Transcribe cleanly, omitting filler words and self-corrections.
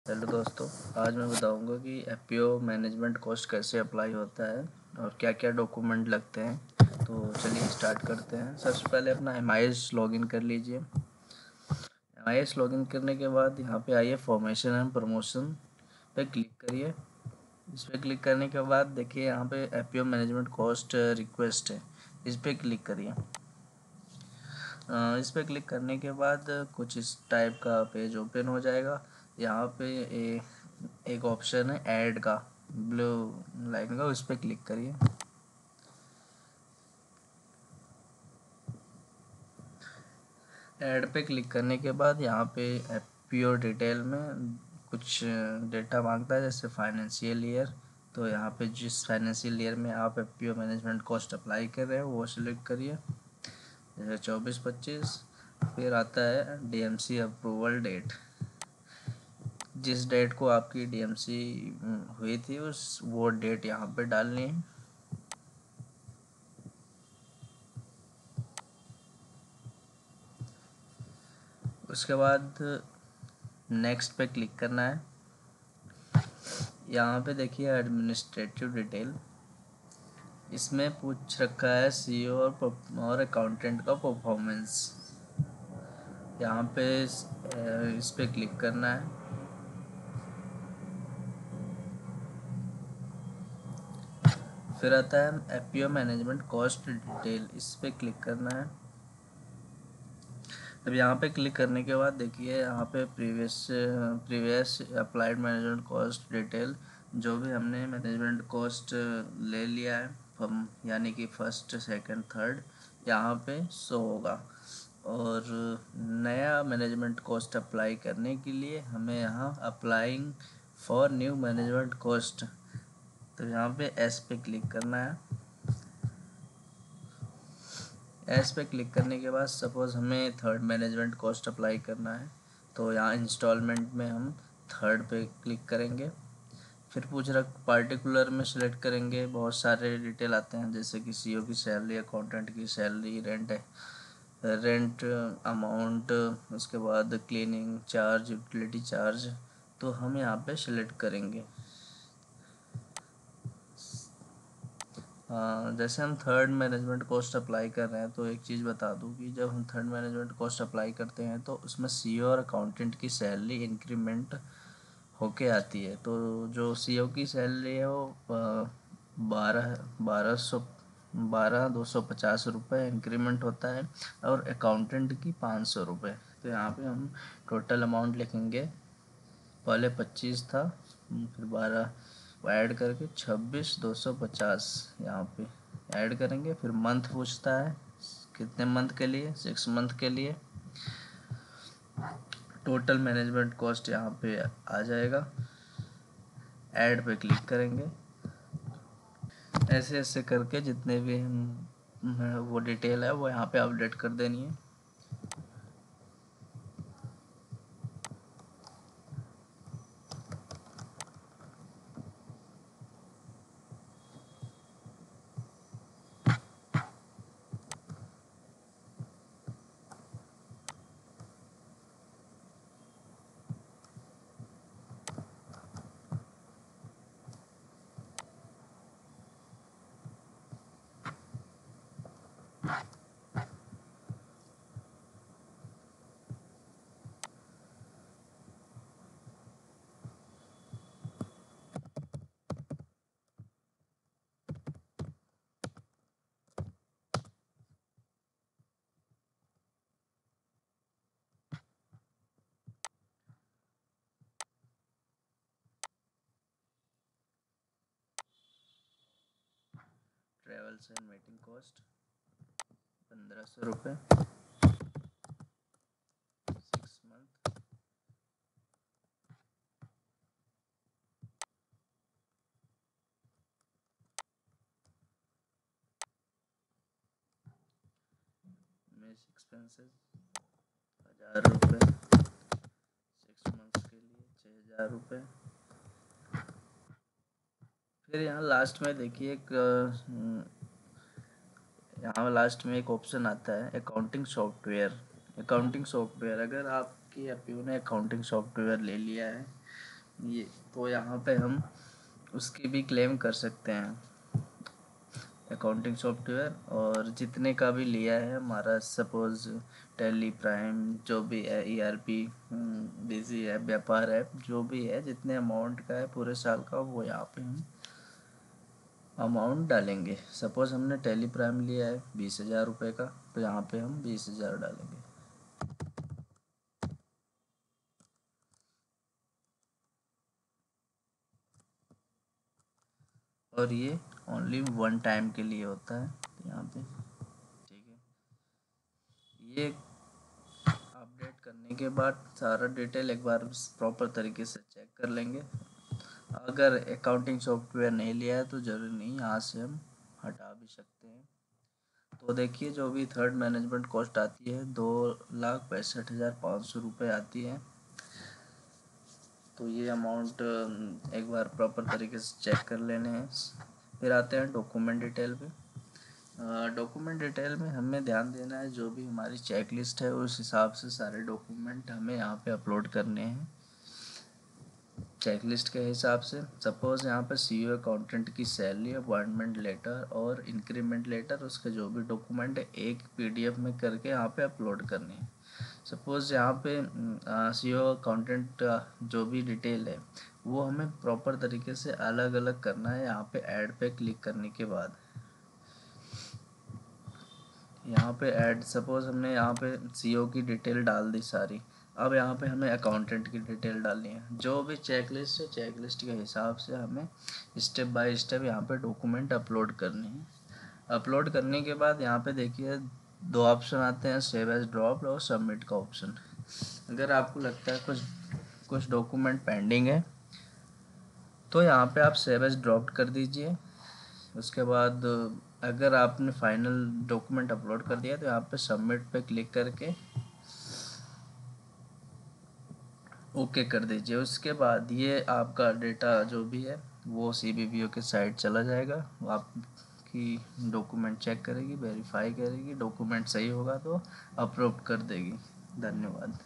Hello दोस्तों, आज मैं बताऊंगा कि एफपीओ मैनेजमेंट कॉस्ट कैसे अप्लाई होता है और क्या क्या डॉक्यूमेंट लगते हैं। तो चलिए स्टार्ट करते हैं। सबसे पहले अपना एमआईएस लॉगिन कर लीजिए। एमआईएस लॉगिन करने के बाद यहाँ पे आइए फॉर्मेशन एंड प्रमोशन पे क्लिक करिए। इस पर क्लिक करने के बाद देखिए यहाँ पे एफपीओ मैनेजमेंट कॉस्ट रिक्वेस्ट है, इस पर क्लिक करिए। इस पर क्लिक करने के बाद कुछ इस टाइप का पेज ओपन हो जाएगा। यहाँ पे एक ऑप्शन है ऐड का, ब्लू लाइन का, उस पर क्लिक करिए। ऐड पे क्लिक करने के बाद यहाँ पे एफपीओ डिटेल में कुछ डेटा मांगता है, जैसे फाइनेंशियल ईयर। तो यहाँ पे जिस फाइनेंशियल ईयर में आप एफपीओ मैनेजमेंट कॉस्ट अप्लाई कर रहे हो वो सिलेक्ट करिए, जैसे 24-25। फिर आता है डीएमसी अप्रूवल डेट। जिस डेट को आपकी डीएमसी हुई थी उस वो डेट यहाँ पे डालनी है। उसके बाद नेक्स्ट पे क्लिक करना है। यहाँ पे देखिए एडमिनिस्ट्रेटिव डिटेल, इसमें पूछ रखा है सीईओ और अकाउंटेंट का परफॉर्मेंस। यहाँ पे इस पे क्लिक करना है। फिर आता है एफपीओ मैनेजमेंट कॉस्ट डिटेल, इस पे क्लिक करना है। अब यहाँ पे क्लिक करने के बाद देखिए यहाँ पे previous applied management cost detail, जो भी हमने मैनेजमेंट कॉस्ट ले लिया है हम, यानी कि फर्स्ट सेकंड थर्ड, यहाँ पे शो होगा। और नया मैनेजमेंट कॉस्ट अप्लाई करने के लिए हमें यहाँ applying for new management cost, तो यहाँ पे एस पे क्लिक करना है। एस पे क्लिक करने के बाद सपोज़ हमें थर्ड मैनेजमेंट कॉस्ट अप्लाई करना है, तो यहाँ इंस्टॉलमेंट में हम थर्ड पे क्लिक करेंगे। फिर पूछ रहा पार्टिकुलर में सिलेक्ट करेंगे, बहुत सारे डिटेल आते हैं जैसे कि सीईओ की सैलरी, अकाउंटेंट की सैलरी, रेंट अमाउंट, उसके बाद क्लीनिंग चार्ज, यूटिलिटी चार्ज, तो हम यहाँ पे सिलेक्ट करेंगे। जैसे हम थर्ड मैनेजमेंट कॉस्ट अप्लाई कर रहे हैं, तो एक चीज़ बता दूं कि जब हम थर्ड मैनेजमेंट कॉस्ट अप्लाई करते हैं तो उसमें सीईओ और अकाउंटेंट की सैलरी इंक्रीमेंट होके आती है। तो जो सीईओ की सैलरी है वो 12,250 रुपये इंक्रीमेंट होता है, और अकाउंटेंट की 500 रुपये। तो यहाँ पे हम टोटल अमाउंट लिखेंगे, पहले 25 था, फिर 12 ऐड करके 26,250 यहाँ पे ऐड करेंगे। फिर मंथ पूछता है, कितने मंथ के लिए, 6 मंथ के लिए। टोटल मैनेजमेंट कॉस्ट यहाँ पे आ जाएगा, ऐड पे क्लिक करेंगे। ऐसे ऐसे करके जितने भी हम वो डिटेल है वो यहाँ पे अपडेट कर देनी है। ट्रेवल्स एंड मीटिंग कॉस्ट 1,500 रुपये, 6 मंथ। मेस एक्सपेंसेस 1,000 रुपये, 6 मंथ्स के लिए 6,000 रुपये। फिर यहाँ लास्ट में देखिए यहाँ लास्ट में एक ऑप्शन आता है अकाउंटिंग सॉफ्टवेयर। अकाउंटिंग सॉफ्टवेयर, अगर आपकी एफपीओ ने अकाउंटिंग सॉफ्टवेयर ले लिया है ये तो यहाँ पे हम उसकी भी क्लेम कर सकते हैं अकाउंटिंग सॉफ्टवेयर। और जितने का भी लिया है हमारा, सपोज़ टैली, प्राइम, जो भी है, ईआरपी, बिजी है, व्यापार है, जो भी है, जितने अमाउंट का है पूरे साल का, वो यहाँ पे हम अमाउंट डालेंगे। सपोज़ हमने टैली प्राइम लिया है 20,000 रुपये का, तो यहाँ पे हम 20,000 डालेंगे। और ये ओनली वन टाइम के लिए होता है, तो यहाँ पे ठीक है। ये अपडेट करने के बाद सारा डिटेल एक बार प्रॉपर तरीके से चेक कर लेंगे। अगर अकाउंटिंग सॉफ्टवेयर नहीं लिया है तो ज़रूरी नहीं, यहाँ से हम हटा भी सकते हैं। तो देखिए, जो भी थर्ड मैनेजमेंट कॉस्ट आती है 2,65,500 रुपये आती है। तो ये अमाउंट एक बार प्रॉपर तरीके से चेक कर लेने हैं। फिर आते हैं डॉक्यूमेंट डिटेल पे। डॉक्यूमेंट डिटेल में हमें ध्यान देना है, जो भी हमारी चेक लिस्ट है उस हिसाब से सारे डॉक्यूमेंट हमें यहाँ पे अपलोड करने हैं चेक लिस्ट के हिसाब से। सपोज़ यहाँ पे सीईओ अकाउंटेंट की सैलरी, अपॉइंटमेंट लेटर और इंक्रीमेंट लेटर, उसके जो भी डॉक्यूमेंट है एक पीडीएफ में करके यहाँ पे अपलोड करने हैं। सपोज़ यहाँ पे सीईओ अकाउंटेंट जो भी डिटेल है वो हमें प्रॉपर तरीके से अलग अलग करना है। यहाँ पे ऐड पे क्लिक करने के बाद यहाँ पे ऐड, सपोज़ हमने यहाँ पे सीईओ की डिटेल डाल दी सारी। अब यहाँ पे हमें अकाउंटेंट की डिटेल डालनी है। जो भी चेकलिस्ट है, चेकलिस्ट के हिसाब से हमें स्टेप बाय स्टेप यहाँ पे डॉक्यूमेंट अपलोड करने हैं। अपलोड करने के बाद यहाँ पे देखिए दो ऑप्शन आते हैं, सेव एज ड्रॉप और सबमिट का ऑप्शन। अगर आपको लगता है कुछ कुछ डॉक्यूमेंट पेंडिंग है तो यहाँ पे आप सेव एज ड्रॉप कर दीजिए। उसके बाद अगर आपने फाइनल डॉक्यूमेंट अपलोड कर दिया तो यहाँ पे सबमिट पे क्लिक करके ओके कर दीजिए। उसके बाद ये आपका डेटा जो भी है वो CBPO के साइट चला जाएगा। वो आपकी डॉक्यूमेंट चेक करेगी, वेरीफाई करेगी, डॉक्यूमेंट सही होगा तो अप्रूव कर देगी। धन्यवाद।